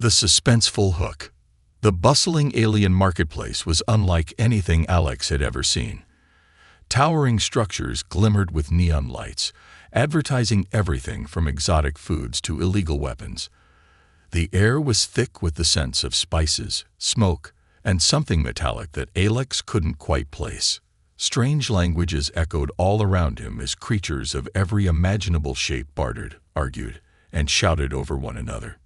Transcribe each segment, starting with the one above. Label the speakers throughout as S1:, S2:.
S1: The suspenseful hook. The bustling alien marketplace was unlike anything Alex had ever seen. Towering structures glimmered with neon lights, advertising everything from exotic foods to illegal weapons. The air was thick with the scents of spices, smoke, and something metallic that Alex couldn't quite place. Strange languages echoed all around him as creatures of every imaginable shape bartered, argued, and shouted over one another.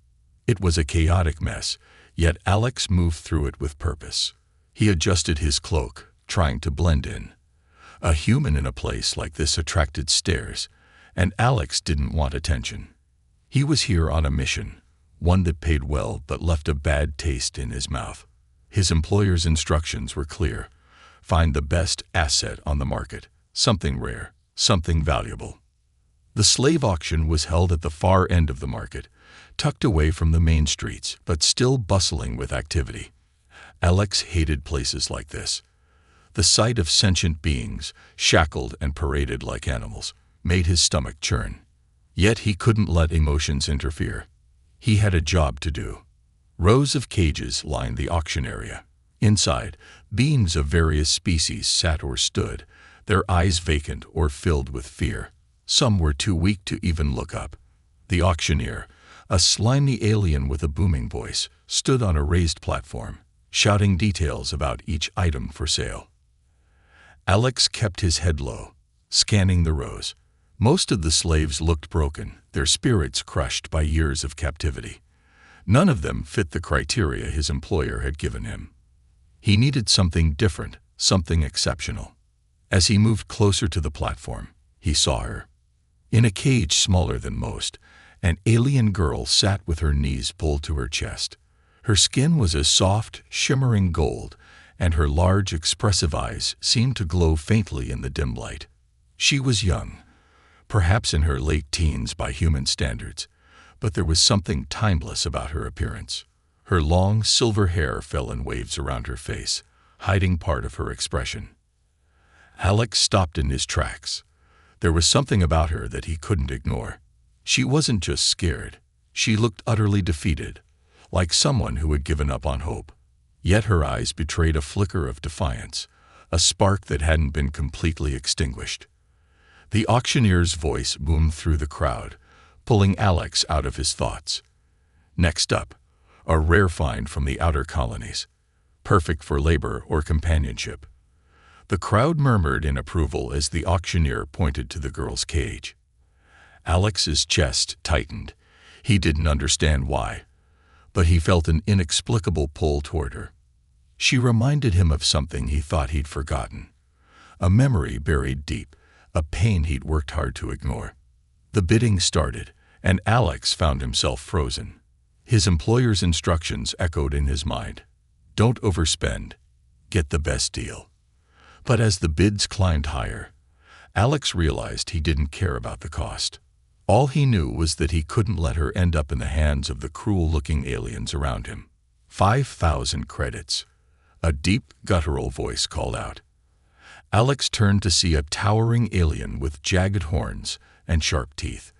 S1: It was a chaotic mess, yet Alex moved through it with purpose. He adjusted his cloak, trying to blend in. A human in a place like this attracted stares, and Alex didn't want attention. He was here on a mission, one that paid well but left a bad taste in his mouth. His employer's instructions were clear. Find the best asset on the market, something rare, something valuable. The slave auction was held at the far end of the market, tucked away from the main streets, but still bustling with activity. Alex hated places like this. The sight of sentient beings, shackled and paraded like animals, made his stomach churn. Yet he couldn't let emotions interfere. He had a job to do. Rows of cages lined the auction area. Inside, beings of various species sat or stood, their eyes vacant or filled with fear. Some were too weak to even look up. The auctioneer, a slimy alien with a booming voice, stood on a raised platform, shouting details about each item for sale. Alex kept his head low, scanning the rows. Most of the slaves looked broken, their spirits crushed by years of captivity. None of them fit the criteria his employer had given him. He needed something different, something exceptional. As he moved closer to the platform, he saw her. In a cage smaller than most, an alien girl sat with her knees pulled to her chest. Her skin was a soft, shimmering gold, and her large, expressive eyes seemed to glow faintly in the dim light. She was young, perhaps in her late teens by human standards, but there was something timeless about her appearance. Her long, silver hair fell in waves around her face, hiding part of her expression. Alex stopped in his tracks. There was something about her that he couldn't ignore. She wasn't just scared. She looked utterly defeated, like someone who had given up on hope. Yet her eyes betrayed a flicker of defiance, a spark that hadn't been completely extinguished. The auctioneer's voice boomed through the crowd, pulling Alex out of his thoughts. Next up, a rare find from the outer colonies, perfect for labor or companionship. The crowd murmured in approval as the auctioneer pointed to the girl's cage. Alex's chest tightened. He didn't understand why, but he felt an inexplicable pull toward her. She reminded him of something he thought he'd forgotten, a memory buried deep, a pain he'd worked hard to ignore. The bidding started, and Alex found himself frozen. His employer's instructions echoed in his mind. Don't overspend. Get the best deal. But as the bids climbed higher, Alex realized he didn't care about the cost. All he knew was that he couldn't let her end up in the hands of the cruel-looking aliens around him. 5,000 credits. A deep, guttural voice called out. Alex turned to see a towering alien with jagged horns and sharp teeth.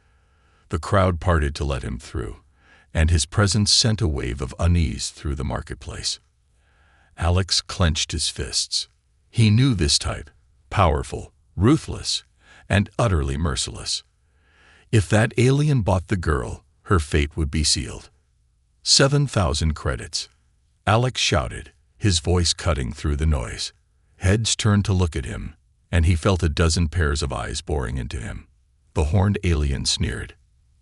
S1: The crowd parted to let him through, and his presence sent a wave of unease through the marketplace. Alex clenched his fists. He knew this type, powerful, ruthless, and utterly merciless. If that alien bought the girl, her fate would be sealed. 7,000 credits. Alex shouted, his voice cutting through the noise. Heads turned to look at him, and he felt a dozen pairs of eyes boring into him. The horned alien sneered.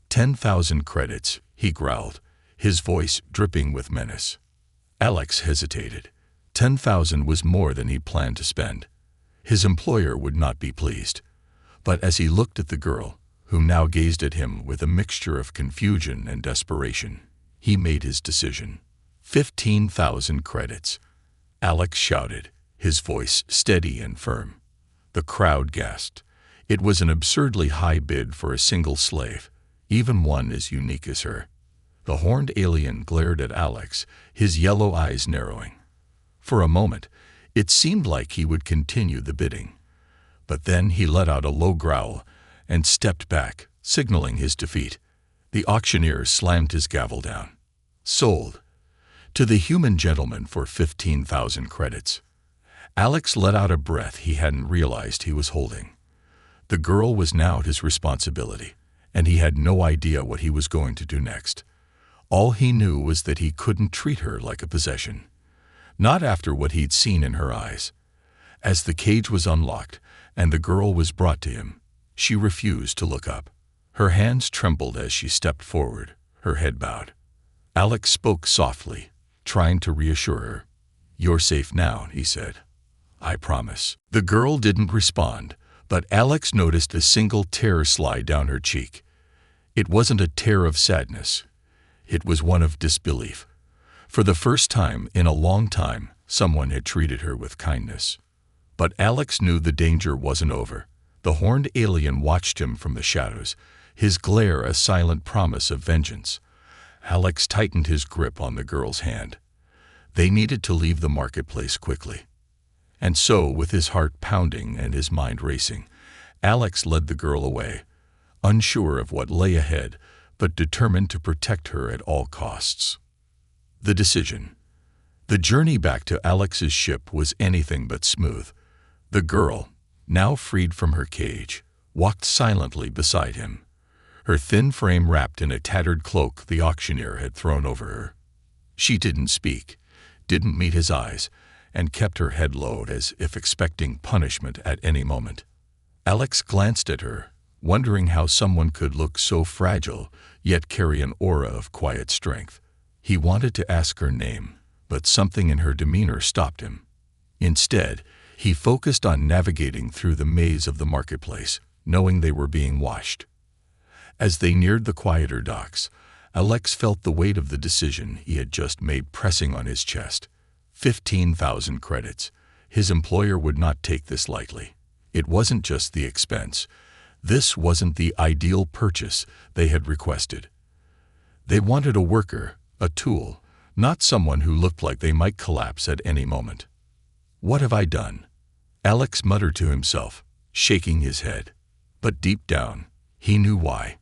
S1: 10,000 credits, he growled, his voice dripping with menace. Alex hesitated. 10,000 was more than he planned to spend. His employer would not be pleased. But as he looked at the girl, who now gazed at him with a mixture of confusion and desperation, he made his decision. 15,000 credits. Alex shouted, his voice steady and firm. The crowd gasped. It was an absurdly high bid for a single slave, even one as unique as her. The horned alien glared at Alex, his yellow eyes narrowing. For a moment, it seemed like he would continue the bidding. But then he let out a low growl and stepped back, signaling his defeat. The auctioneer slammed his gavel down. Sold. To the human gentleman for 15,000 credits. Alex let out a breath he hadn't realized he was holding. The girl was now his responsibility, and he had no idea what he was going to do next. All he knew was that he couldn't treat her like a possession. Not after what he'd seen in her eyes. As the cage was unlocked and the girl was brought to him, she refused to look up. Her hands trembled as she stepped forward, her head bowed. Alex spoke softly, trying to reassure her. "You're safe now," he said. "I promise." The girl didn't respond, but Alex noticed a single tear slide down her cheek. It wasn't a tear of sadness. It was one of disbelief. For the first time in a long time, someone had treated her with kindness. But Alex knew the danger wasn't over. The horned alien watched him from the shadows, his glare a silent promise of vengeance. Alex tightened his grip on the girl's hand. They needed to leave the marketplace quickly. And so, with his heart pounding and his mind racing, Alex led the girl away, unsure of what lay ahead, but determined to protect her at all costs. The decision. The journey back to Alex's ship was anything but smooth. The girl, now freed from her cage, walked silently beside him, her thin frame wrapped in a tattered cloak the auctioneer had thrown over her. She didn't speak, didn't meet his eyes, and kept her head low as if expecting punishment at any moment. Alex glanced at her, wondering how someone could look so fragile, yet carry an aura of quiet strength. He wanted to ask her name, but something in her demeanor stopped him. Instead, he focused on navigating through the maze of the marketplace, knowing they were being watched. As they neared the quieter docks, Alex felt the weight of the decision he had just made pressing on his chest. 15,000 credits. His employer would not take this lightly. It wasn't just the expense. This wasn't the ideal purchase they had requested. They wanted a worker, a tool, not someone who looked like they might collapse at any moment. "What have I done?" Alex muttered to himself, shaking his head. But deep down, he knew why.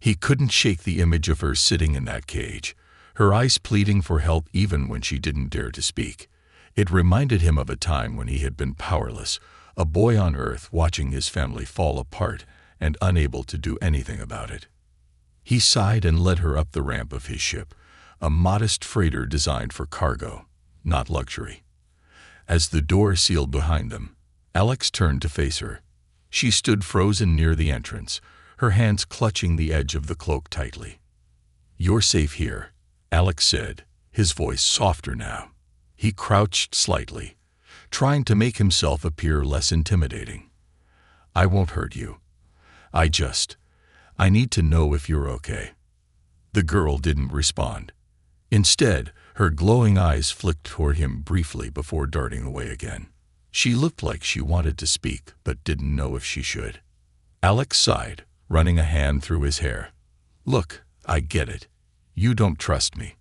S1: He couldn't shake the image of her sitting in that cage, her eyes pleading for help even when she didn't dare to speak. It reminded him of a time when he had been powerless, a boy on Earth watching his family fall apart and unable to do anything about it. He sighed and led her up the ramp of his ship, a modest freighter designed for cargo, not luxury. As the door sealed behind them, Alex turned to face her. She stood frozen near the entrance, her hands clutching the edge of the cloak tightly. "You're safe here," Alex said, his voice softer now. He crouched slightly, trying to make himself appear less intimidating. "I won't hurt you. I need to know if you're okay." The girl didn't respond. Instead, her glowing eyes flicked toward him briefly before darting away again. She looked like she wanted to speak, but didn't know if she should. Alex sighed, running a hand through his hair. "Look, I get it. You don't trust me.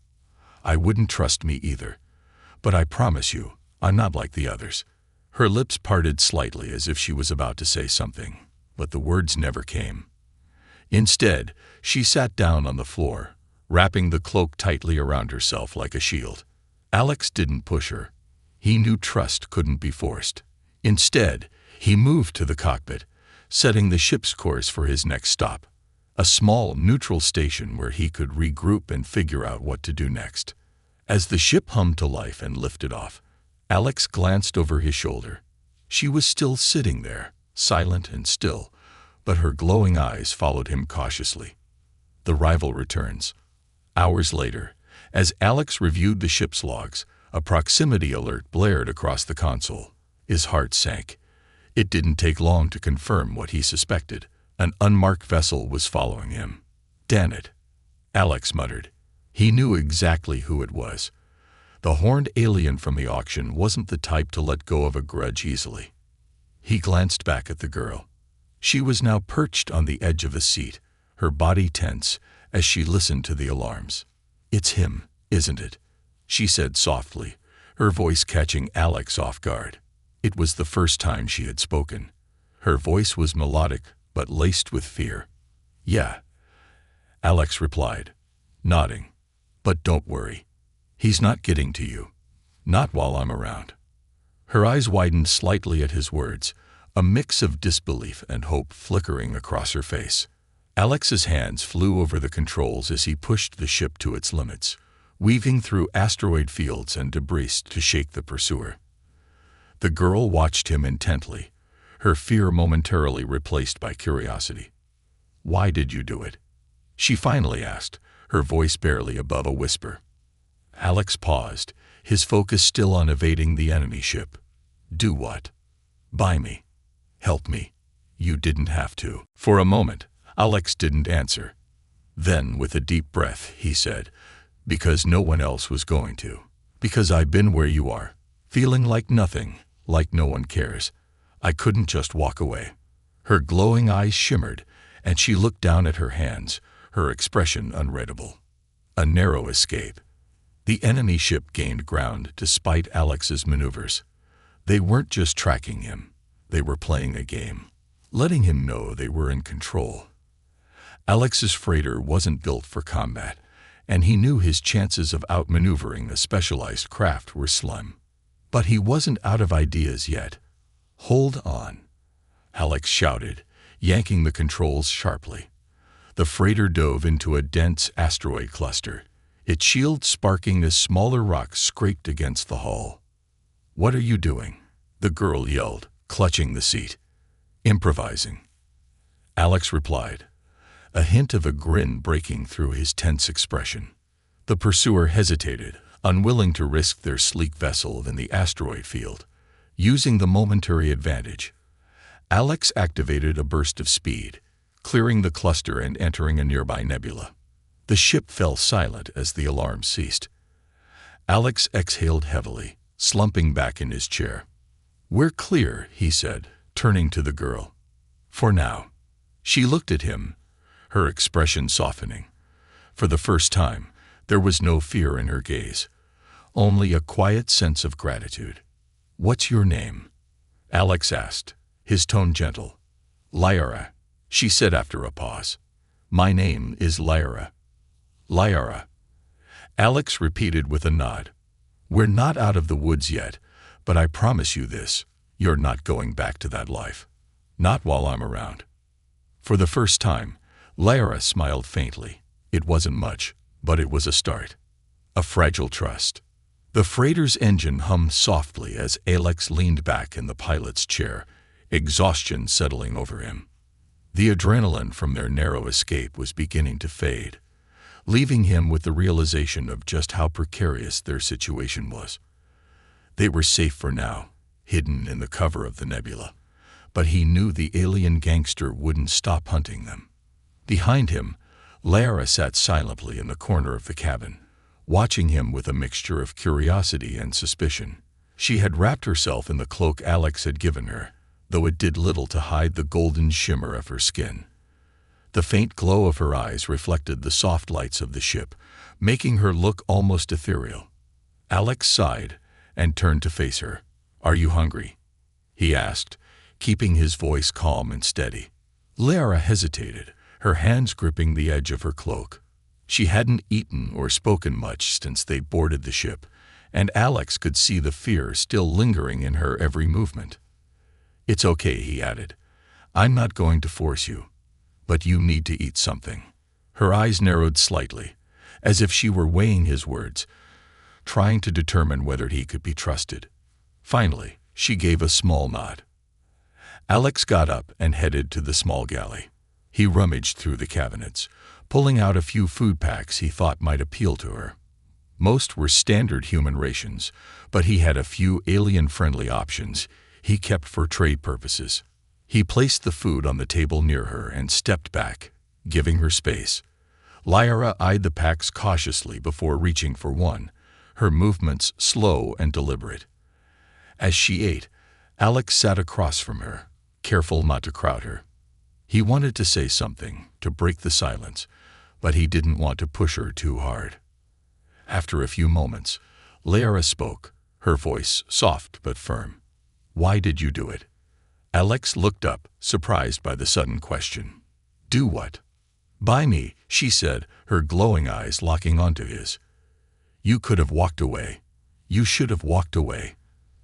S1: I wouldn't trust me either. But I promise you, I'm not like the others." Her lips parted slightly as if she was about to say something, but the words never came. Instead, she sat down on the floor, wrapping the cloak tightly around herself like a shield. Alex didn't push her. He knew trust couldn't be forced. Instead, he moved to the cockpit, setting the ship's course for his next stop, a small, neutral station where he could regroup and figure out what to do next. As the ship hummed to life and lifted off, Alex glanced over his shoulder. She was still sitting there, silent and still, but her glowing eyes followed him cautiously. The rival returns. Hours later, as Alex reviewed the ship's logs, a proximity alert blared across the console. His heart sank. It didn't take long to confirm what he suspected. An unmarked vessel was following him. "Damn it," Alex muttered. He knew exactly who it was. The horned alien from the auction wasn't the type to let go of a grudge easily. He glanced back at the girl. She was now perched on the edge of a seat, her body tense as she listened to the alarms. "It's him, isn't it?" she said softly, her voice catching Alex off guard. It was the first time she had spoken. Her voice was melodic, but laced with fear. "Yeah," Alex replied, nodding. But don't worry. He's not getting to you. Not while I'm around." Her eyes widened slightly at his words, a mix of disbelief and hope flickering across her face. Alex's hands flew over the controls as he pushed the ship to its limits, weaving through asteroid fields and debris to shake the pursuer. The girl watched him intently, her fear momentarily replaced by curiosity. "Why did you do it?" she finally asked, her voice barely above a whisper. Alex paused, his focus still on evading the enemy ship. "Do what?" "Buy me. Help me. You didn't have to." For a moment, Alex didn't answer. Then, with a deep breath, he said, "Because no one else was going to. Because I've been where you are, feeling like nothing, like no one cares. I couldn't just walk away." Her glowing eyes shimmered, and she looked down at her hands, her expression unreadable. A narrow escape. The enemy ship gained ground despite Alex's maneuvers. They weren't just tracking him. They were playing a game, letting him know they were in control. Alex's freighter wasn't built for combat, and he knew his chances of outmaneuvering a specialized craft were slim. But he wasn't out of ideas yet. "Hold on," Alex shouted, yanking the controls sharply. The freighter dove into a dense asteroid cluster, its shield sparking as smaller rocks scraped against the hull. "What are you doing?" the girl yelled, clutching the seat. "Improvising," Alex replied, a hint of a grin breaking through his tense expression. The pursuer hesitated, unwilling to risk their sleek vessel in the asteroid field. Using the momentary advantage, Alex activated a burst of speed, clearing the cluster and entering a nearby nebula. The ship fell silent as the alarm ceased. Alex exhaled heavily, slumping back in his chair. "We're clear," he said, turning to the girl. "For now." She looked at him, her expression softening. For the first time, there was no fear in her gaze, only a quiet sense of gratitude. "What's your name?" Alex asked, his tone gentle. "Lyra," she said after a pause. "My name is Lyra." "Lyra," Alex repeated with a nod. "We're not out of the woods yet, but I promise you this, you're not going back to that life. Not while I'm around." For the first time, Lyra smiled faintly. It wasn't much, but it was a start. A fragile trust. The freighter's engine hummed softly as Alex leaned back in the pilot's chair, exhaustion settling over him. The adrenaline from their narrow escape was beginning to fade, leaving him with the realization of just how precarious their situation was. They were safe for now, hidden in the cover of the nebula, but he knew the alien gangster wouldn't stop hunting them. Behind him, Lyra sat silently in the corner of the cabin, watching him with a mixture of curiosity and suspicion. She had wrapped herself in the cloak Alex had given her, though it did little to hide the golden shimmer of her skin. The faint glow of her eyes reflected the soft lights of the ship, making her look almost ethereal. Alex sighed and turned to face her. "Are you hungry?" he asked, keeping his voice calm and steady. Lyra hesitated, her hands gripping the edge of her cloak. She hadn't eaten or spoken much since they boarded the ship, and Alex could see the fear still lingering in her every movement. "It's okay," he added. "I'm not going to force you, but you need to eat something." Her eyes narrowed slightly, as if she were weighing his words, trying to determine whether he could be trusted. Finally, she gave a small nod. Alex got up and headed to the small galley. He rummaged through the cabinets, pulling out a few food packs he thought might appeal to her. Most were standard human rations, but he had a few alien-friendly options he kept for trade purposes. He placed the food on the table near her and stepped back, giving her space. Lyra eyed the packs cautiously before reaching for one, her movements slow and deliberate. As she ate, Alex sat across from her, careful not to crowd her. He wanted to say something, to break the silence, but he didn't want to push her too hard. After a few moments, Lyra spoke, her voice soft but firm. "Why did you do it?" Alex looked up, surprised by the sudden question. "Do what?" "Buy me," she said, her glowing eyes locking onto his. You could have walked away. You should have walked away.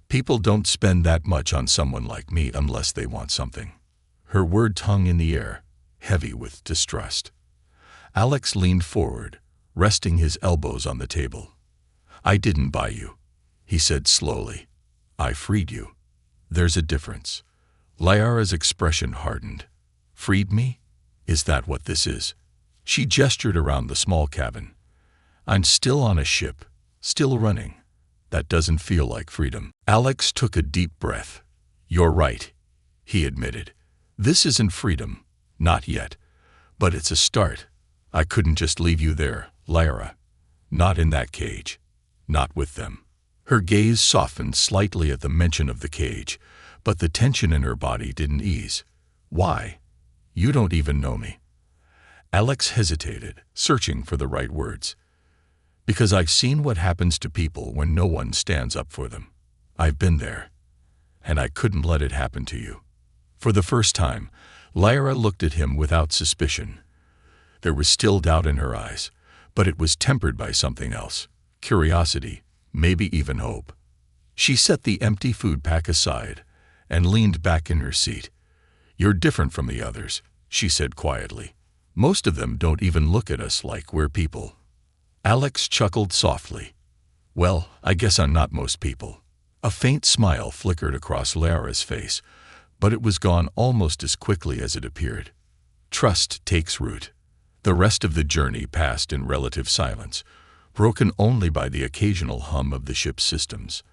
S1: People don't spend that much on someone like me unless they want something. Her words hung in the air, heavy with distrust. Alex leaned forward, resting his elbows on the table. I didn't buy you, he said slowly. I freed you. There's a difference. Lyara's expression hardened. Freed me? Is that what this is? She gestured around the small cabin. I'm still on a ship, still running. That doesn't feel like freedom. Alex took a deep breath. You're right, he admitted. This isn't freedom, not yet. But it's a start. I couldn't just leave you there, Lyra. Not in that cage. Not with them. Her gaze softened slightly at the mention of the cage, but the tension in her body didn't ease. Why? You don't even know me. Alex hesitated, searching for the right words. Because I've seen what happens to people when no one stands up for them. I've been there. And I couldn't let it happen to you. For the first time, Lyra looked at him without suspicion. There was still doubt in her eyes, but it was tempered by something else. Curiosity, maybe even hope. She set the empty food pack aside and leaned back in her seat. You're different from the others, she said quietly. Most of them don't even look at us like we're people. Alex chuckled softly. Well, I guess I'm not most people. A faint smile flickered across Lyra's face, but it was gone almost as quickly as it appeared. Trust takes root. The rest of the journey passed in relative silence, broken only by the occasional hum of the ship's systems.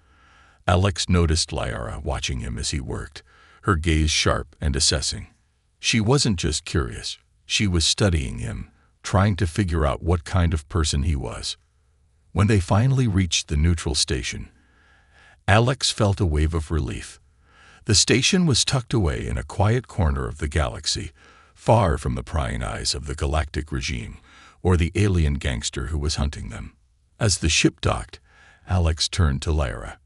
S1: Alex noticed Lyra watching him as he worked, her gaze sharp and assessing. She wasn't just curious, she was studying him, trying to figure out what kind of person he was. When they finally reached the neutral station, Alex felt a wave of relief. The station was tucked away in a quiet corner of the galaxy, far from the prying eyes of the galactic regime or the alien gangster who was hunting them. As the ship docked, Alex turned to Lyra.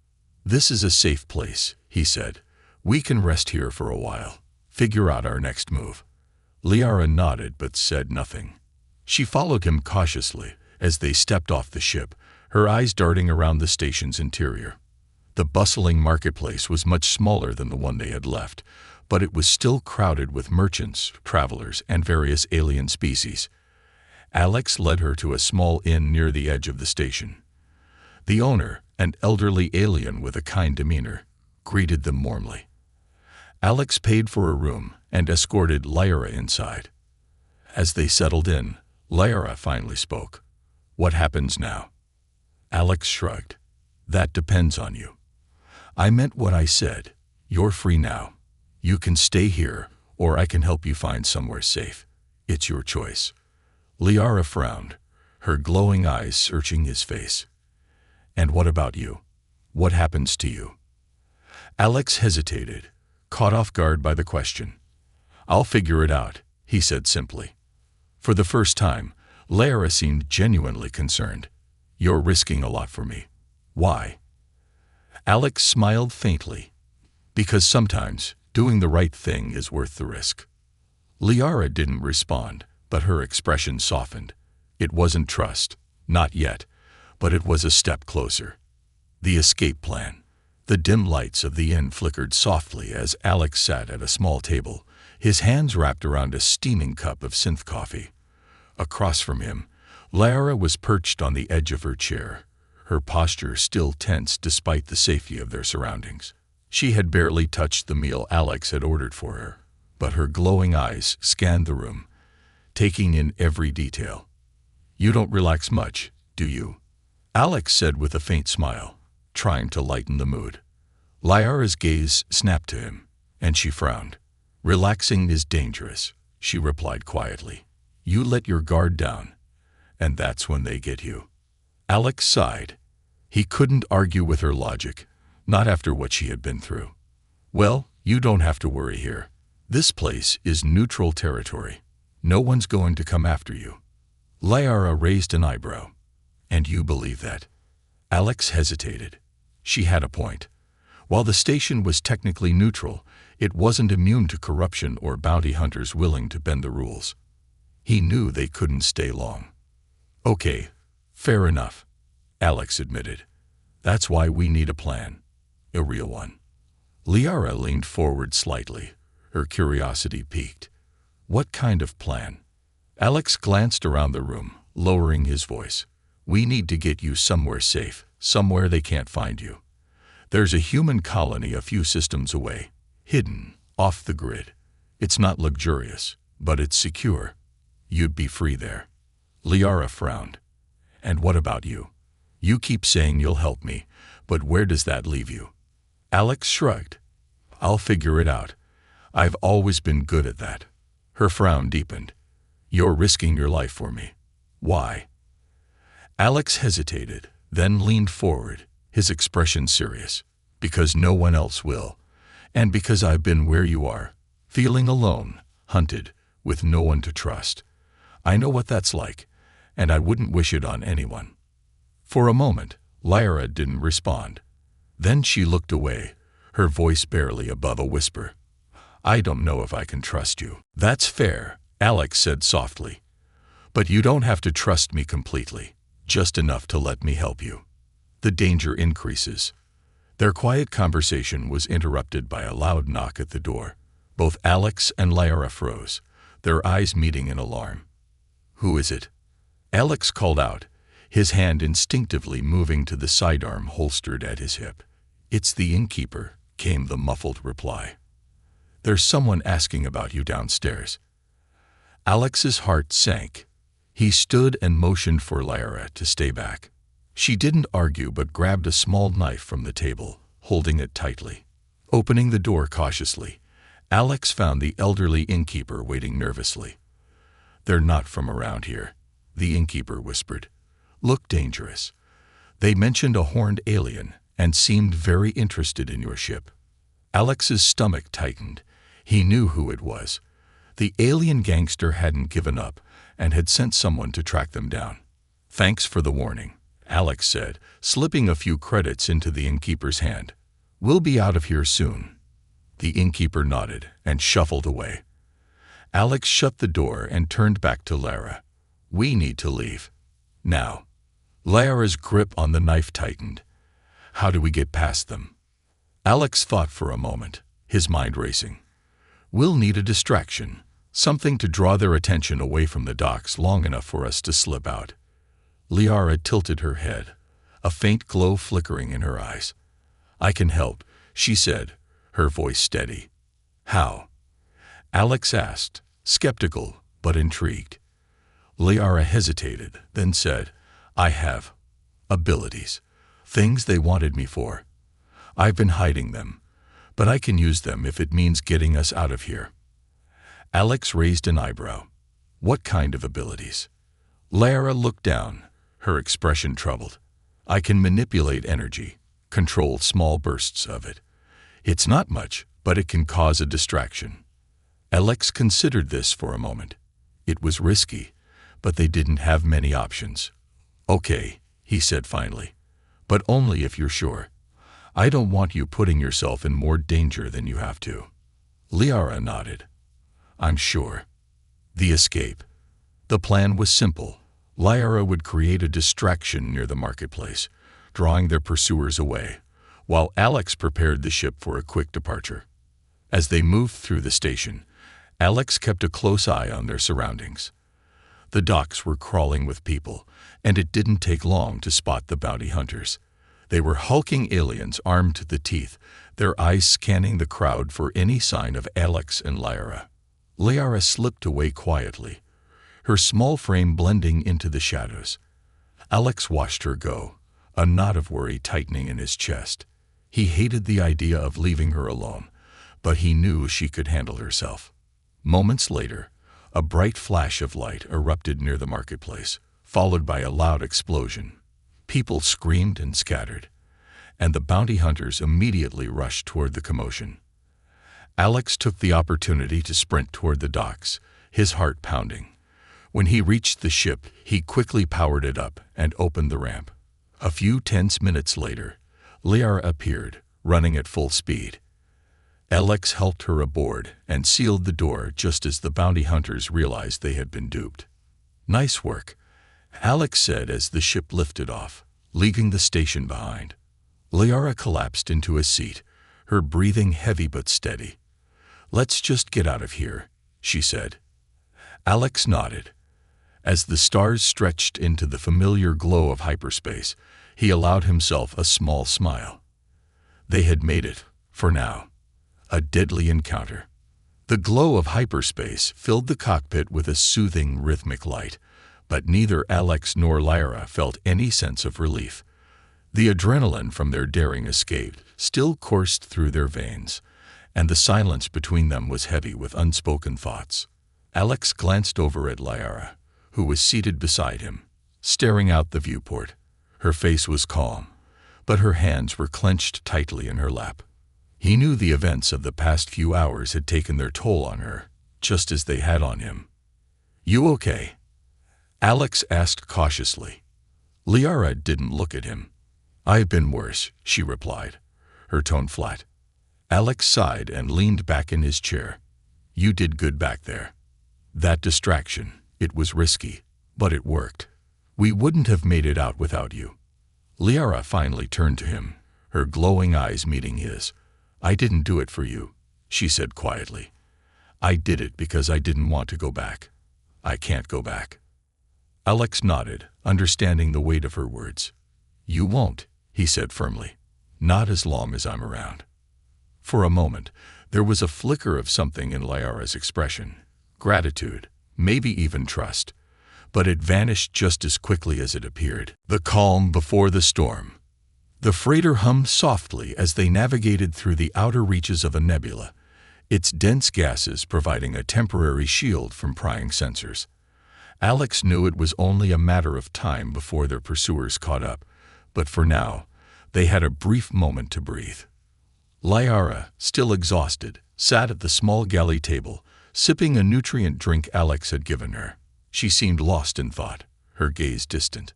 S1: This is a safe place, he said. We can rest here for a while, figure out our next move. Lyra nodded but said nothing. She followed him cautiously as they stepped off the ship, her eyes darting around the station's interior. The bustling marketplace was much smaller than the one they had left, but it was still crowded with merchants, travelers, and various alien species. Alex led her to a small inn near the edge of the station. The owner, an elderly alien with a kind demeanor, greeted them warmly. Alex paid for a room and escorted Lyra inside. As they settled in, Lyra finally spoke. What happens now? Alex shrugged. That depends on you. I meant what I said. You're free now. You can stay here, or I can help you find somewhere safe. It's your choice. Lyra frowned, her glowing eyes searching his face. And what about you? What happens to you? Alex hesitated, caught off guard by the question. I'll figure it out, he said simply. For the first time, Lyra seemed genuinely concerned. You're risking a lot for me. Why? Alex smiled faintly. Because sometimes doing the right thing is worth the risk. Lyra didn't respond, but her expression softened. It wasn't trust, not yet, but it was a step closer. The escape plan. The dim lights of the inn flickered softly as Alex sat at a small table, his hands wrapped around a steaming cup of synth coffee. Across from him, Lyra was perched on the edge of her chair, her posture still tense despite the safety of their surroundings. She had barely touched the meal Alex had ordered for her, but her glowing eyes scanned the room, taking in every detail. You don't relax much, do you? Alex said with a faint smile, trying to lighten the mood. Lyra's gaze snapped to him, and she frowned. Relaxing is dangerous, she replied quietly. You let your guard down, and that's when they get you. Alex sighed. He couldn't argue with her logic, not after what she had been through. Well, you don't have to worry here. This place is neutral territory. No one's going to come after you. Lyra raised an eyebrow. And you believe that? Alex hesitated. She had a point. While the station was technically neutral, it wasn't immune to corruption or bounty hunters willing to bend the rules. He knew they couldn't stay long. Okay, fair enough. Alex admitted. That's why we need a plan. A real one. Liara leaned forward slightly, her curiosity piqued. What kind of plan? Alex glanced around the room, lowering his voice. We need to get you somewhere safe, somewhere they can't find you. There's a human colony a few systems away, hidden, off the grid. It's not luxurious, but it's secure. You'd be free there. Liara frowned. And what about you? You keep saying you'll help me, but where does that leave you? Alex shrugged. I'll figure it out. I've always been good at that. Her frown deepened. You're risking your life for me. Why? Alex hesitated, then leaned forward, his expression serious. Because no one else will. And because I've been where you are, feeling alone, hunted, with no one to trust. I know what that's like, and I wouldn't wish it on anyone. For a moment, Lyra didn't respond. Then she looked away, her voice barely above a whisper. I don't know if I can trust you. That's fair, Alex said softly. But you don't have to trust me completely, just enough to let me help you. The danger increases. Their quiet conversation was interrupted by a loud knock at the door. Both Alex and Lyra froze, their eyes meeting in alarm. Who is it? Alex called out, his hand instinctively moving to the sidearm holstered at his hip. It's the innkeeper, came the muffled reply. There's someone asking about you downstairs. Alex's heart sank. He stood and motioned for Lyra to stay back. She didn't argue but grabbed a small knife from the table, holding it tightly. Opening the door cautiously, Alex found the elderly innkeeper waiting nervously. They're not from around here, the innkeeper whispered. Look dangerous. They mentioned a horned alien and seemed very interested in your ship. Alex's stomach tightened. He knew who it was. The alien gangster hadn't given up and had sent someone to track them down. Thanks for the warning, Alex said, slipping a few credits into the innkeeper's hand. We'll be out of here soon. The innkeeper nodded and shuffled away. Alex shut the door and turned back to Lyra. We need to leave. Now. Lyra's grip on the knife tightened. How do we get past them? Alex thought for a moment, his mind racing. We'll need a distraction, something to draw their attention away from the docks long enough for us to slip out. Lyra tilted her head, a faint glow flickering in her eyes. I can help, she said, her voice steady. How? Alex asked, skeptical but intrigued. Lyra hesitated, then said, I have abilities, things they wanted me for. I've been hiding them, but I can use them if it means getting us out of here. Alex raised an eyebrow. What kind of abilities? Lyra looked down, her expression troubled. I can manipulate energy, control small bursts of it. It's not much, but it can cause a distraction. Alex considered this for a moment. It was risky, but they didn't have many options. Okay, he said finally, but only if you're sure. I don't want you putting yourself in more danger than you have to. Lyra nodded. I'm sure. The escape. The plan was simple. Lyra would create a distraction near the marketplace, drawing their pursuers away, while Alex prepared the ship for a quick departure. As they moved through the station, Alex kept a close eye on their surroundings. The docks were crawling with people, and it didn't take long to spot the bounty hunters. They were hulking aliens armed to the teeth, their eyes scanning the crowd for any sign of Alex and Lyra. Lyra slipped away quietly, her small frame blending into the shadows. Alex watched her go, a knot of worry tightening in his chest. He hated the idea of leaving her alone, but he knew she could handle herself. Moments later, a bright flash of light erupted near the marketplace, followed by a loud explosion. People screamed and scattered, and the bounty hunters immediately rushed toward the commotion. Alex took the opportunity to sprint toward the docks, his heart pounding. When he reached the ship, he quickly powered it up and opened the ramp. A few tense minutes later, Lyra appeared, running at full speed. Alex helped her aboard and sealed the door just as the bounty hunters realized they had been duped. Nice work, Alex said as the ship lifted off, leaving the station behind. Liara collapsed into a seat, her breathing heavy but steady. "Let's just get out of here," she said. Alex nodded. As the stars stretched into the familiar glow of hyperspace, he allowed himself a small smile. They had made it, for now. A deadly encounter. The glow of hyperspace filled the cockpit with a soothing, rhythmic light, but neither Alex nor Liara felt any sense of relief. The adrenaline from their daring escape still coursed through their veins, and the silence between them was heavy with unspoken thoughts. Alex glanced over at Liara, who was seated beside him, staring out the viewport. Her face was calm, but her hands were clenched tightly in her lap. He knew the events of the past few hours had taken their toll on her, just as they had on him. "You okay?" Alex asked cautiously. Liara didn't look at him. "I've been worse," she replied, her tone flat. Alex sighed and leaned back in his chair. "You did good back there. That distraction, it was risky, but it worked. We wouldn't have made it out without you." Liara finally turned to him, her glowing eyes meeting his. "I didn't do it for you," she said quietly. "I did it because I didn't want to go back. I can't go back." Alex nodded, understanding the weight of her words. "You won't," he said firmly. "Not as long as I'm around." For a moment, there was a flicker of something in Liara's expression. Gratitude, maybe even trust. But it vanished just as quickly as it appeared. The calm before the storm. The freighter hummed softly as they navigated through the outer reaches of a nebula, its dense gases providing a temporary shield from prying sensors. Alex knew it was only a matter of time before their pursuers caught up, but for now, they had a brief moment to breathe. Liara, still exhausted, sat at the small galley table, sipping a nutrient drink Alex had given her. She seemed lost in thought, her gaze distant.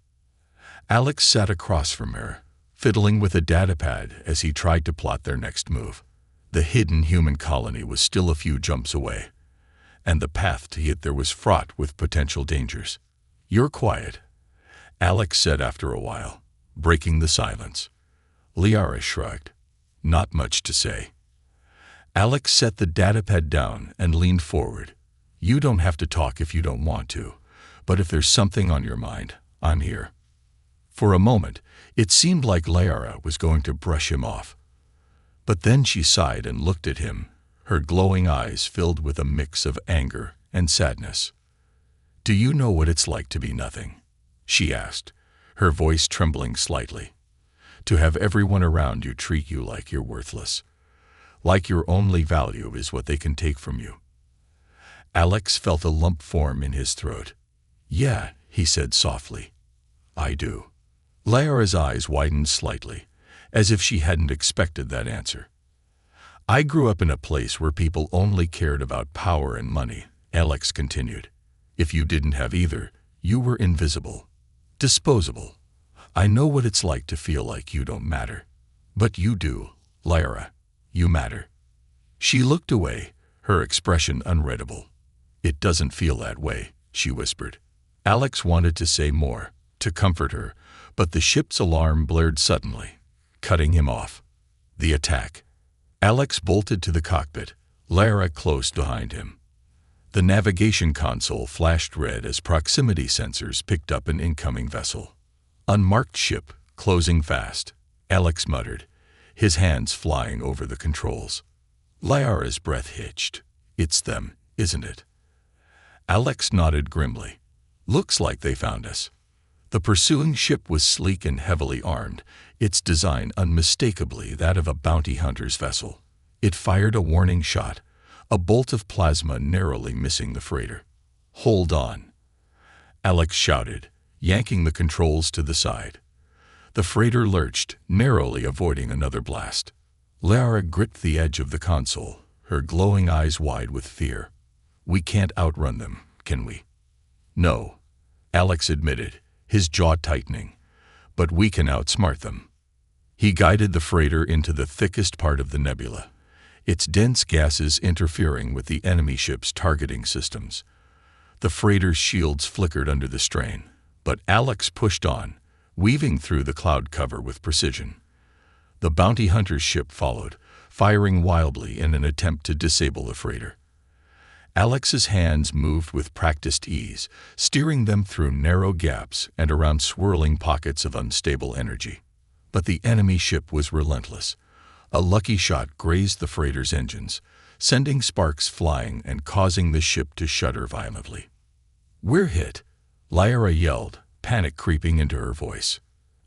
S1: Alex sat across from her, fiddling with a datapad as he tried to plot their next move. The hidden human colony was still a few jumps away, and the path to it there was fraught with potential dangers. "You're quiet," Alex said after a while, breaking the silence. Liara shrugged. "Not much to say." Alex set the datapad down and leaned forward. "You don't have to talk if you don't want to, but if there's something on your mind, I'm here." For a moment, it seemed like Liara was going to brush him off. But then she sighed and looked at him, her glowing eyes filled with a mix of anger and sadness. "Do you know what it's like to be nothing?" she asked, her voice trembling slightly. "To have everyone around you treat you like you're worthless, like your only value is what they can take from you." Alex felt a lump form in his throat. "Yeah," he said softly. "I do." Liara's eyes widened slightly, as if she hadn't expected that answer. "I grew up in a place where people only cared about power and money," Alex continued. "If you didn't have either, you were invisible, disposable. I know what it's like to feel like you don't matter. But you do, Liara. You matter." She looked away, her expression unreadable. "It doesn't feel that way," she whispered. Alex wanted to say more, to comfort her, but the ship's alarm blared suddenly, cutting him off. The attack. Alex bolted to the cockpit, Liara close behind him. The navigation console flashed red as proximity sensors picked up an incoming vessel. "Unmarked ship, closing fast," Alex muttered, his hands flying over the controls. Liara's breath hitched. "It's them, isn't it?" Alex nodded grimly. "Looks like they found us." The pursuing ship was sleek and heavily armed, its design unmistakably that of a bounty hunter's vessel. It fired a warning shot, a bolt of plasma narrowly missing the freighter. "Hold on," Alex shouted, yanking the controls to the side. The freighter lurched, narrowly avoiding another blast. Liara gripped the edge of the console, her glowing eyes wide with fear. "We can't outrun them, can we?" "No," Alex admitted, his jaw tightening, "but we can outsmart them." He guided the freighter into the thickest part of the nebula, its dense gases interfering with the enemy ship's targeting systems. The freighter's shields flickered under the strain, but Alex pushed on, weaving through the cloud cover with precision. The bounty hunter's ship followed, firing wildly in an attempt to disable the freighter. Alex's hands moved with practiced ease, steering them through narrow gaps and around swirling pockets of unstable energy. But the enemy ship was relentless. A lucky shot grazed the freighter's engines, sending sparks flying and causing the ship to shudder violently. "We're hit," Lyra yelled, panic creeping into her voice.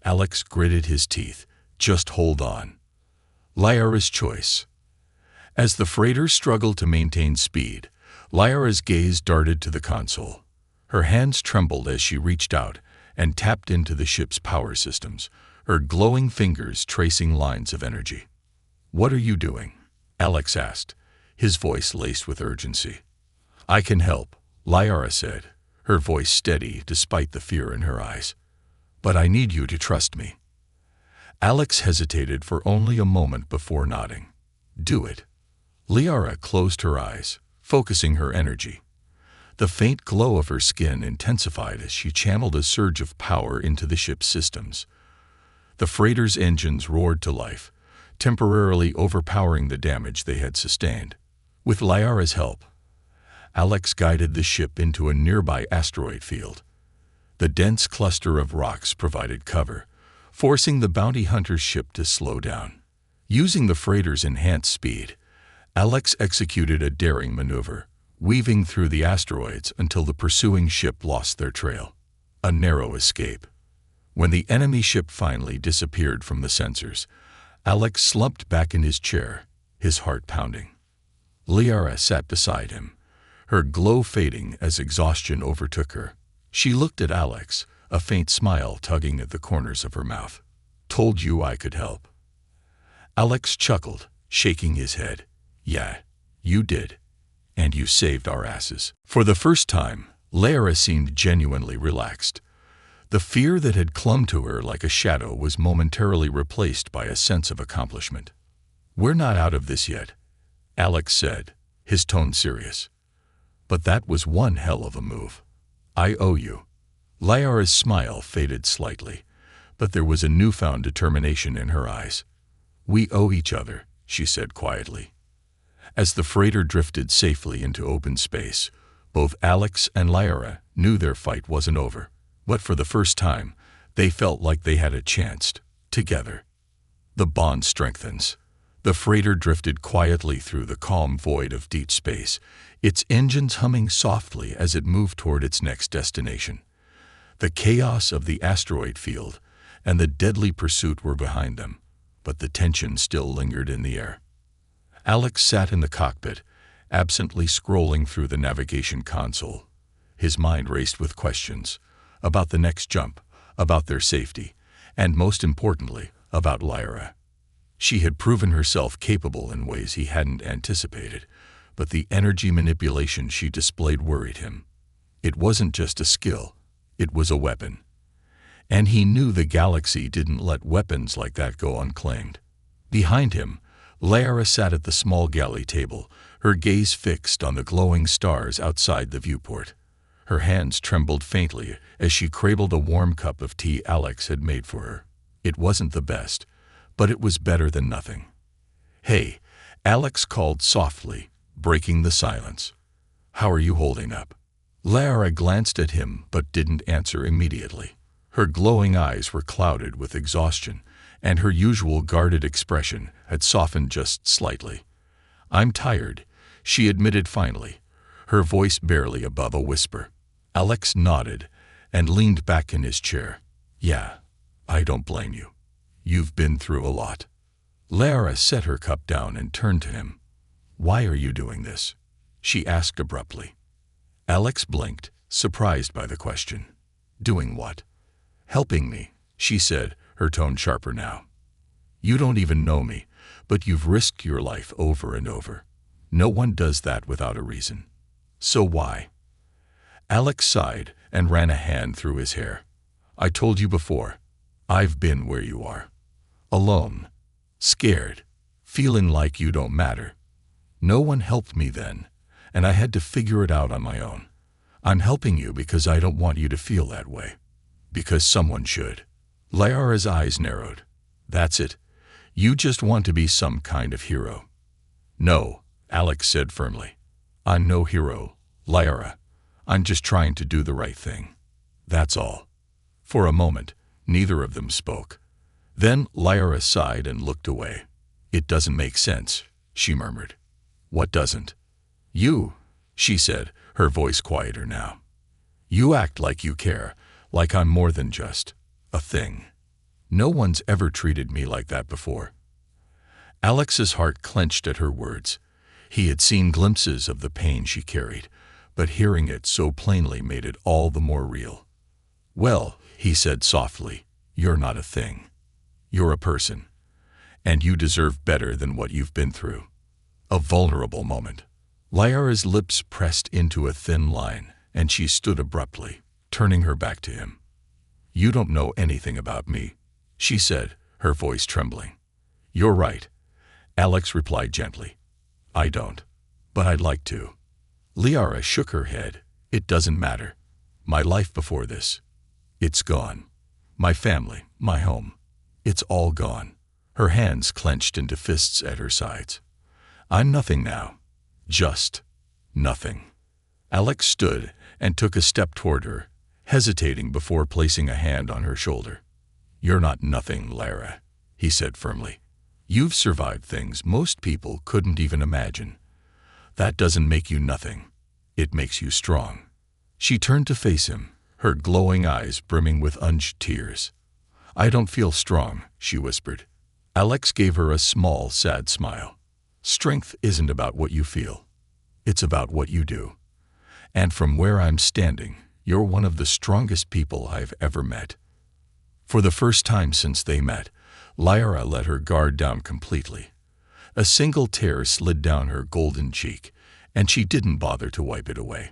S1: Alex gritted his teeth. "Just hold on." Lyra's choice. As the freighter struggled to maintain speed, Lyra's gaze darted to the console. Her hands trembled as she reached out and tapped into the ship's power systems, her glowing fingers tracing lines of energy. "What are you doing?" Alex asked, his voice laced with urgency. "I can help," Lyra said, her voice steady despite the fear in her eyes. "But I need you to trust me." Alex hesitated for only a moment before nodding. "Do it." Lyra closed her eyes, focusing her energy. The faint glow of her skin intensified as she channeled a surge of power into the ship's systems. The freighter's engines roared to life, temporarily overpowering the damage they had sustained. With Lyra's help, Alex guided the ship into a nearby asteroid field. The dense cluster of rocks provided cover, forcing the bounty hunter's ship to slow down. Using the freighter's enhanced speed, Alex executed a daring maneuver, weaving through the asteroids until the pursuing ship lost their trail. A narrow escape. When the enemy ship finally disappeared from the sensors, Alex slumped back in his chair, his heart pounding. Lyra sat beside him, her glow fading as exhaustion overtook her. She looked at Alex, a faint smile tugging at the corners of her mouth. "Told you I could help." Alex chuckled, shaking his head. "Yeah, you did. And you saved our asses." For the first time, Lyra seemed genuinely relaxed. The fear that had clung to her like a shadow was momentarily replaced by a sense of accomplishment. "We're not out of this yet," Alex said, his tone serious. "But that was one hell of a move. I owe you." Lyra's smile faded slightly, but there was a newfound determination in her eyes. "We owe each other," she said quietly. As the freighter drifted safely into open space, both Alex and Lyra knew their fight wasn't over, but for the first time, they felt like they had a chance, together. The bond strengthens. The freighter drifted quietly through the calm void of deep space, its engines humming softly as it moved toward its next destination. The chaos of the asteroid field and the deadly pursuit were behind them, but the tension still lingered in the air. Alex sat in the cockpit, absently scrolling through the navigation console. His mind raced with questions about the next jump, about their safety, and most importantly, about Lyra. She had proven herself capable in ways he hadn't anticipated, but the energy manipulation she displayed worried him. It wasn't just a skill, it was a weapon. And he knew the galaxy didn't let weapons like that go unclaimed. Behind him, Lyra sat at the small galley table, her gaze fixed on the glowing stars outside the viewport. Her hands trembled faintly as she cradled a warm cup of tea Alex had made for her. It wasn't the best, but it was better than nothing. "Hey," Alex called softly, breaking the silence. "How are you holding up?" Lyra glanced at him but didn't answer immediately. Her glowing eyes were clouded with exhaustion, and her usual guarded expression had softened just slightly. "I'm tired," she admitted finally, her voice barely above a whisper. Alex nodded and leaned back in his chair. "Yeah, I don't blame you. You've been through a lot." Lyra set her cup down and turned to him. "Why are you doing this?" she asked abruptly. Alex blinked, surprised by the question. "Doing what?" "Helping me," she said, her tone sharper now. "You don't even know me, but you've risked your life over and over. No one does that without a reason. So why?" Alex sighed and ran a hand through his hair. "I told you before, I've been where you are. Alone, scared, feeling like you don't matter. No one helped me then, and I had to figure it out on my own. I'm helping you because I don't want you to feel that way. Because someone should." Lyra's eyes narrowed. That's it. You just want to be some kind of hero. No, Alex said firmly. I'm no hero, Lyra. I'm just trying to do the right thing. That's all. For a moment, neither of them spoke. Then Lyra sighed and looked away. It doesn't make sense, she murmured. What doesn't? You, she said, her voice quieter now. You act like you care, like I'm more than just a thing. No one's ever treated me like that before. Alex's heart clenched at her words. He had seen glimpses of the pain she carried, but hearing it so plainly made it all the more real. Well, he said softly, you're not a thing. You're a person. And you deserve better than what you've been through. A vulnerable moment. Lyra's lips pressed into a thin line, and she stood abruptly, turning her back to him. You don't know anything about me, she said, her voice trembling. You're right, Alex replied gently. I don't. But I'd like to. Lyra shook her head. It doesn't matter. My life before this. It's gone. My family, my home. It's all gone. Her hands clenched into fists at her sides. I'm nothing now. Just nothing. Alex stood and took a step toward her, hesitating before placing a hand on her shoulder. You're not nothing, Lyra, he said firmly. You've survived things most people couldn't even imagine. That doesn't make you nothing. It makes you strong. She turned to face him, her glowing eyes brimming with unused tears. I don't feel strong, she whispered. Alex gave her a small, sad smile. Strength isn't about what you feel. It's about what you do. And from where I'm standing, you're one of the strongest people I've ever met. For the first time since they met, Lyra let her guard down completely. A single tear slid down her golden cheek, and she didn't bother to wipe it away.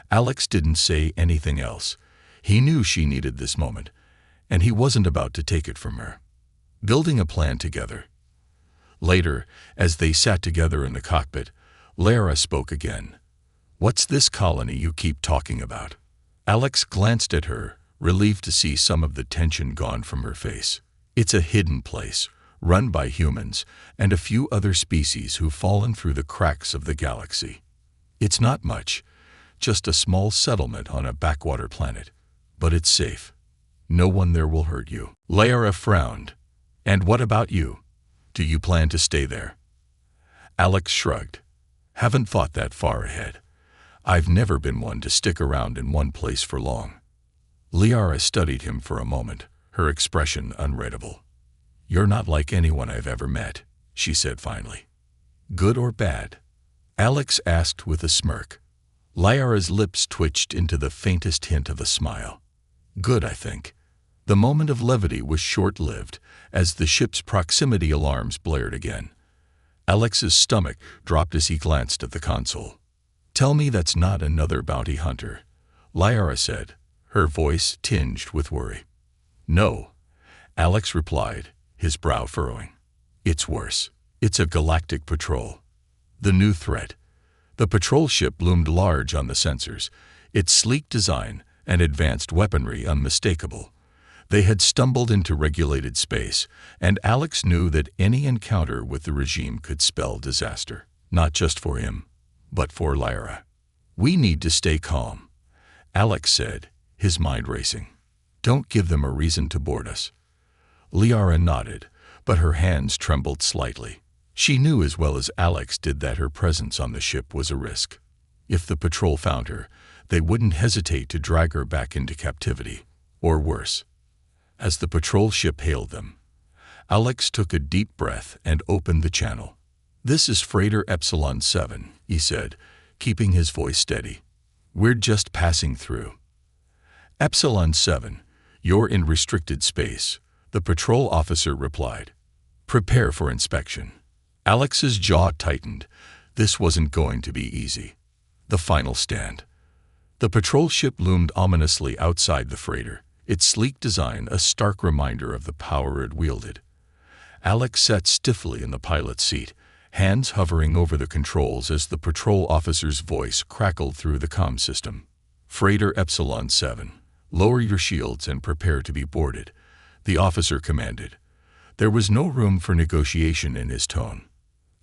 S1: Alex didn't say anything else. He knew she needed this moment, and he wasn't about to take it from her. Building a plan together. Later, as they sat together in the cockpit, Lyra spoke again. What's this colony you keep talking about? Alex glanced at her, relieved to see some of the tension gone from her face. It's a hidden place, run by humans and a few other species who've fallen through the cracks of the galaxy. It's not much, just a small settlement on a backwater planet, but it's safe. No one there will hurt you. Lyra frowned. And what about you? Do you plan to stay there? Alex shrugged. Haven't thought that far ahead. I've never been one to stick around in one place for long. Lyra studied him for a moment, her expression unreadable. You're not like anyone I've ever met, she said finally. Good or bad? Alex asked with a smirk. Lyra's lips twitched into the faintest hint of a smile. Good, I think. The moment of levity was short-lived, as the ship's proximity alarms blared again. Alex's stomach dropped as he glanced at the console. Tell me that's not another bounty hunter, Lyra said, her voice tinged with worry. No, Alex replied, his brow furrowing. It's worse. It's a galactic patrol. The new threat. The patrol ship loomed large on the sensors, its sleek design and advanced weaponry unmistakable. They had stumbled into regulated space, and Alex knew that any encounter with the regime could spell disaster, not just for him, but for Lyra. We need to stay calm, Alex said, his mind racing. Don't give them a reason to board us. Lyra nodded, but her hands trembled slightly. She knew as well as Alex did that her presence on the ship was a risk. If the patrol found her, they wouldn't hesitate to drag her back into captivity, or worse. As the patrol ship hailed them, Alex took a deep breath and opened the channel. This is Freighter Epsilon 7, he said, keeping his voice steady. We're just passing through. Epsilon 7, you're in restricted space, the patrol officer replied. Prepare for inspection. Alex's jaw tightened. This wasn't going to be easy. The final stand. The patrol ship loomed ominously outside the freighter, its sleek design a stark reminder of the power it wielded. Alex sat stiffly in the pilot's seat, hands hovering over the controls as the patrol officer's voice crackled through the comm system. Freighter Epsilon 7, lower your shields and prepare to be boarded. the officer commanded. There was no room for negotiation in his tone.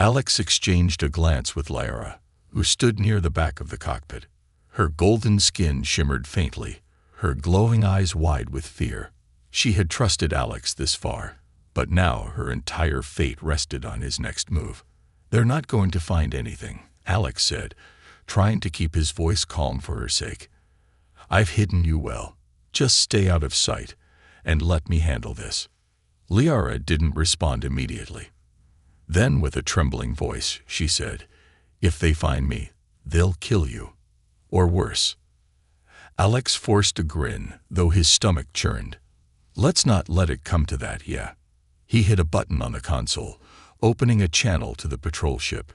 S1: Alex exchanged a glance with Lyra, who stood near the back of the cockpit. Her golden skin shimmered faintly, her glowing eyes wide with fear. She had trusted Alex this far, but now her entire fate rested on his next move. "They're not going to find anything," Alex said, trying to keep his voice calm for her sake. "I've hidden you well. Just stay out of sight, and let me handle this." Lyra didn't respond immediately. Then, with a trembling voice, she said, "If they find me, they'll kill you. Or worse." Alex forced a grin, though his stomach churned. "Let's not let it come to that, yeah." He hit a button on the console, opening a channel to the patrol ship.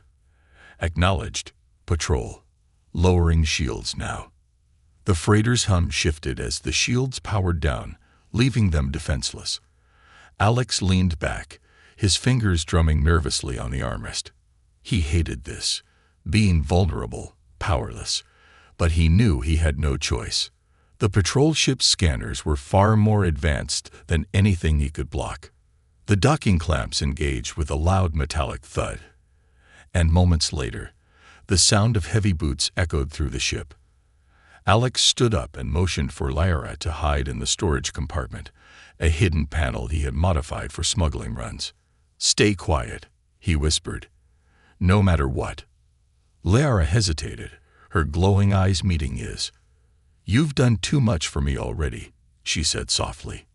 S1: "Acknowledged, patrol. Lowering shields now." The freighter's hum shifted as the shields powered down, leaving them defenseless. Alex leaned back, his fingers drumming nervously on the armrest. He hated this, being vulnerable, powerless, but he knew he had no choice. The patrol ship's scanners were far more advanced than anything he could block. The docking clamps engaged with a loud metallic thud, and moments later, the sound of heavy boots echoed through the ship. Alex stood up and motioned for Lyra to hide in the storage compartment, a hidden panel he had modified for smuggling runs. "Stay quiet," he whispered. "No matter what." Lyra hesitated, her glowing eyes meeting his. "You've done too much for me already," she said softly.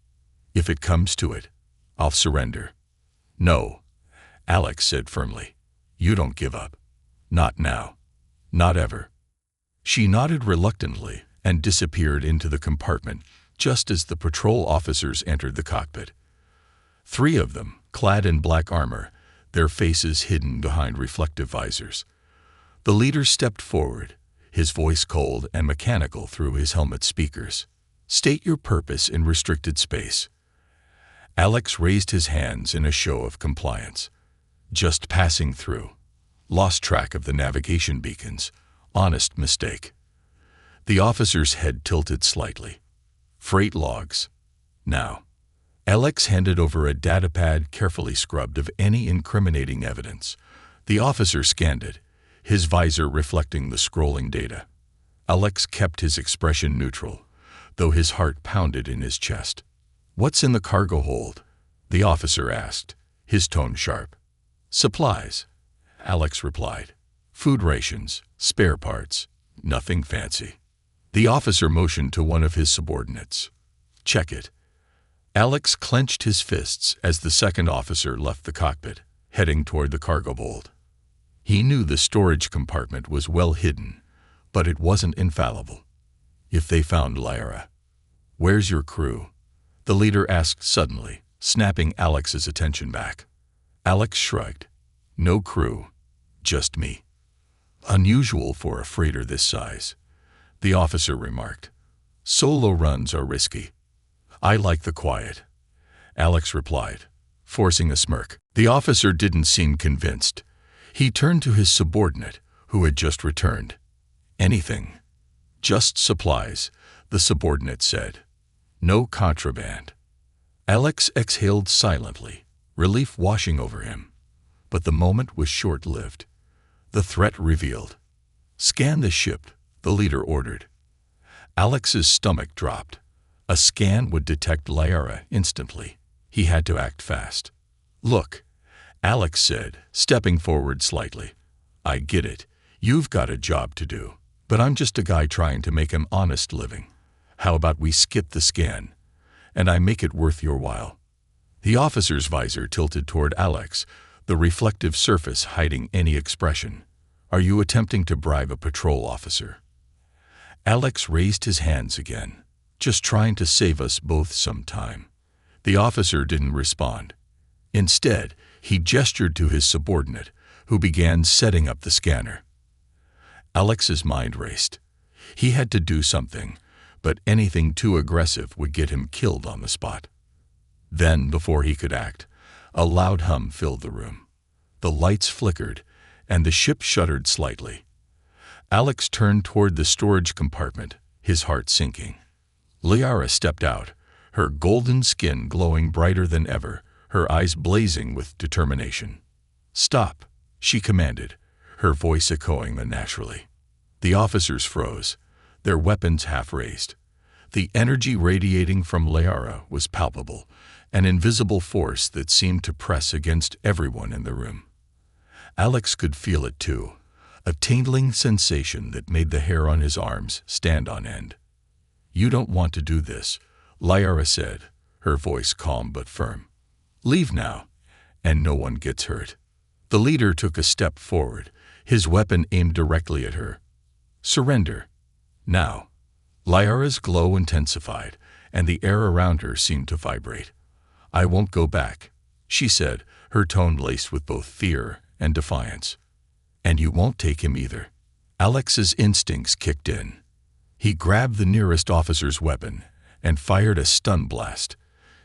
S1: "If it comes to it, I'll surrender." "No," Alex said firmly. "You don't give up. Not now. Not ever." She nodded reluctantly and disappeared into the compartment just as the patrol officers entered the cockpit. 3 of them, clad in black armor, their faces hidden behind reflective visors. The leader stepped forward, his voice cold and mechanical through his helmet speakers. "State your purpose in restricted space." Alex raised his hands in a show of compliance. "Just passing through. Lost track of the navigation beacons. Honest mistake." The officer's head tilted slightly. "Freight logs. Now." Alex handed over a datapad carefully scrubbed of any incriminating evidence. The officer scanned it, his visor reflecting the scrolling data. Alex kept his expression neutral, though his heart pounded in his chest. "What's in the cargo hold?" the officer asked, his tone sharp. "Supplies," Alex replied. "Food rations, spare parts, nothing fancy." The officer motioned to one of his subordinates. "Check it." Alex clenched his fists as the second officer left the cockpit, heading toward the cargo hold. He knew the storage compartment was well hidden, but it wasn't infallible. If they found Lyra. "Where's your crew?" the leader asked suddenly, snapping Alex's attention back. Alex shrugged. "No crew. Just me." "Unusual for a freighter this size," the officer remarked. "Solo runs are risky." "I like the quiet," Alex replied, forcing a smirk. The officer didn't seem convinced. He turned to his subordinate, who had just returned. "Anything." "Just supplies," the subordinate said. "No contraband." Alex exhaled silently, relief washing over him. But the moment was short-lived. The threat revealed. "Scan the ship," the leader ordered. Alex's stomach dropped. A scan would detect Lyra instantly. He had to act fast. "Look," Alex said, stepping forward slightly. "I get it. You've got a job to do. But I'm just a guy trying to make an honest living. How about we skip the scan, and I make it worth your while?" The officer's visor tilted toward Alex, the reflective surface hiding any expression. "Are you attempting to bribe a patrol officer?" Alex raised his hands again, just trying to save us both some time. The officer didn't respond. Instead, he gestured to his subordinate, who began setting up the scanner. Alex's mind raced. He had to do something, but anything too aggressive would get him killed on the spot. Then, before he could act, a loud hum filled the room. The lights flickered, and the ship shuddered slightly. Alex turned toward the storage compartment, his heart sinking. Lyra stepped out, her golden skin glowing brighter than ever, her eyes blazing with determination. "Stop," she commanded, her voice echoing unnaturally. The officers froze, their weapons half raised. The energy radiating from Liara was palpable, an invisible force that seemed to press against everyone in the room. Alex could feel it too, a tingling sensation that made the hair on his arms stand on end. "You don't want to do this," Liara said, her voice calm but firm. "Leave now, and no one gets hurt." The leader took a step forward, his weapon aimed directly at her. "Surrender. Now." Liara's glow intensified, and the air around her seemed to vibrate. "I won't go back," she said, her tone laced with both fear and defiance. "And you won't take him either." Alex's instincts kicked in. He grabbed the nearest officer's weapon and fired a stun blast,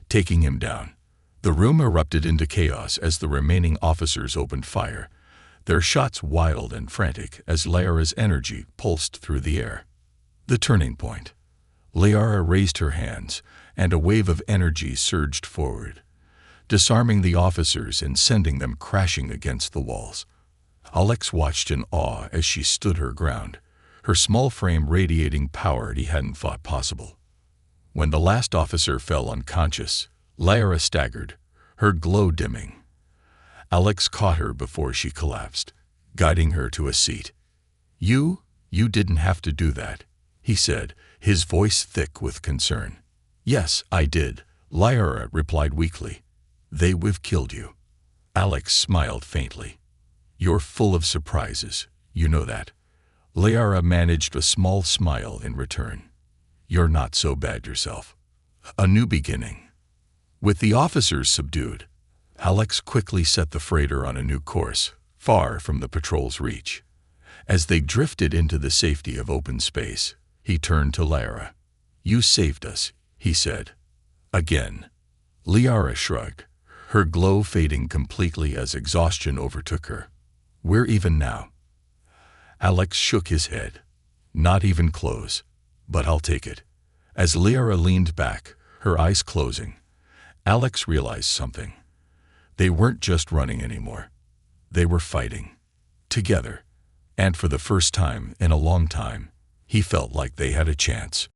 S1: taking him down. The room erupted into chaos as the remaining officers opened fire, their shots wild and frantic as Liara's energy pulsed through the air. The turning point. Liara raised her hands, and a wave of energy surged forward, disarming the officers and sending them crashing against the walls. Alex watched in awe as she stood her ground, her small frame radiating power he hadn't thought possible. When the last officer fell unconscious, Liara staggered, her glow dimming. Alex caught her before she collapsed, guiding her to a seat. You didn't have to do that," he said, his voice thick with concern. "Yes, I did," Liara replied weakly. "They've killed you." Alex smiled faintly. "You're full of surprises, you know that." Liara managed a small smile in return. "You're not so bad yourself." A new beginning. With the officers subdued, Alex quickly set the freighter on a new course, far from the patrol's reach. As they drifted into the safety of open space, he turned to Liara. "You saved us," he said. "Again." Liara shrugged, her glow fading completely as exhaustion overtook her. "We're even now." Alex shook his head. "Not even close, but I'll take it." As Liara leaned back, her eyes closing, Alex realized something. They weren't just running anymore. They were fighting. Together. And for the first time in a long time, he felt like they had a chance.